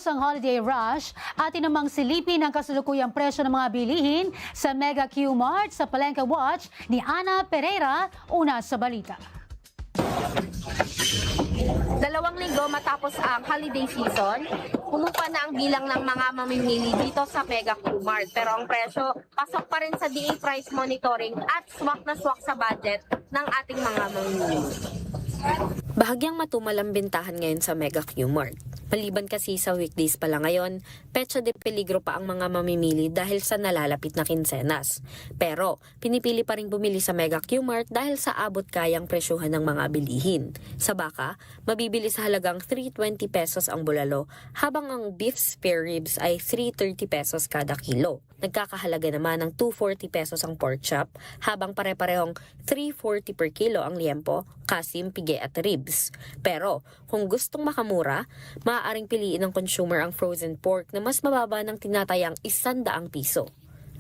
ang holiday rush, atin namang silipin ang kasalukuyang presyo ng mga bilihin sa Mega Q-Mart sa Palengke Watch ni Ana Pereira, una sa balita. 2 linggo matapos ang holiday season, humupa na ang bilang ng mga mamimili dito sa Mega Q-Mart. Pero ang presyo, pasok pa rin sa DA price monitoring at swak na swak sa budget ng ating mga mamimili. Bahagyang matumal ang bentahan ngayon sa Mega Q-Mart. Maliban kasi sa weekdays pa lang ngayon, petsa de peligro pa ang mga mamimili dahil sa nalalapit na kinsenas. Pero pinipili pa rin bumili sa Mega Q-Mart dahil sa abot kayang presyuhan ng mga bilihin. Sa baka, mabibili sa halagang 320 pesos ang bulalo, habang ang beef spare ribs ay 330 pesos kada kilo. Nagkakahalaga naman ng 240 pesos ang pork chop, habang pare-parehong 340 per kilo ang liempo, kasim, pige at ribs. Pero kung gustong makamura, maaaring piliin ng consumer ang frozen pork na mas mababa ng tinatayang 100 piso.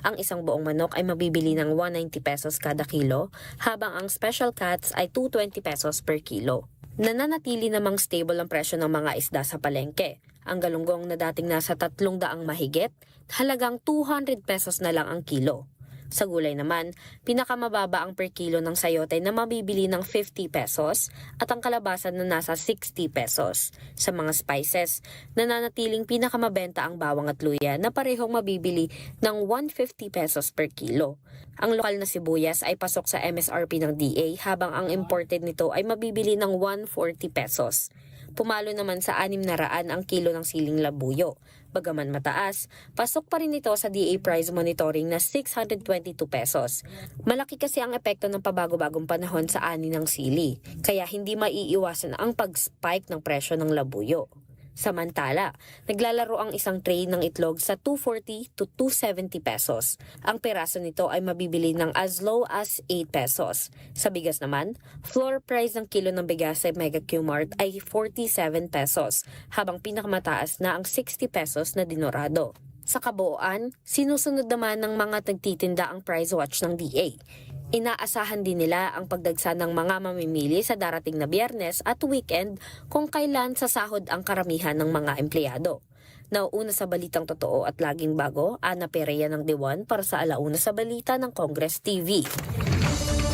Ang isang buong manok ay mabibili ng 190 pesos kada kilo, habang ang special cuts ay 220 pesos per kilo. Nananatili namang stable ang presyo ng mga isda sa palengke. Ang galunggong na dating nasa 300 mahigit, halagang 200 pesos na lang ang kilo. Sa gulay naman, pinakamababa ang per kilo ng sayote na mabibili ng 50 pesos at ang kalabasan na nasa 60 pesos. Sa mga spices, nananatiling pinakamabenta ang bawang at luya na parehong mabibili ng 150 pesos per kilo. Ang lokal na sibuyas ay pasok sa MSRP ng DA, habang ang imported nito ay mabibili ng 140 pesos. Pumalo naman sa 600 ang kilo ng siling labuyo. Bagaman mataas, pasok pa rin ito sa DA price monitoring na 622 pesos. Malaki kasi ang epekto ng pabago-bagong panahon sa ani ng sili, kaya hindi maiiwasan ang pag-spike ng presyo ng labuyo. Samantala, naglalaro ang isang tray ng itlog sa 240 to 270 pesos. Ang peraso nito ay mabibili ng as low as 8 pesos. Sa bigas naman, floor price ng kilo ng bigas sa Mega Q-Mart ay 47 pesos, habang pinakamataas na ang 60 pesos na dinorado. Sa kabuuan, sinusunod naman ng mga nagtitinda ang price watch ng DA. Inaasahan din nila ang pagdagsa ng mga mamimili sa darating na Biyernes at weekend kung kailan sasahod ang karamihan ng mga empleyado. Nauuna sa balitang totoo at laging bago, Ana Pereira ng Dewan para sa Alauna sa Balita ng Congress TV.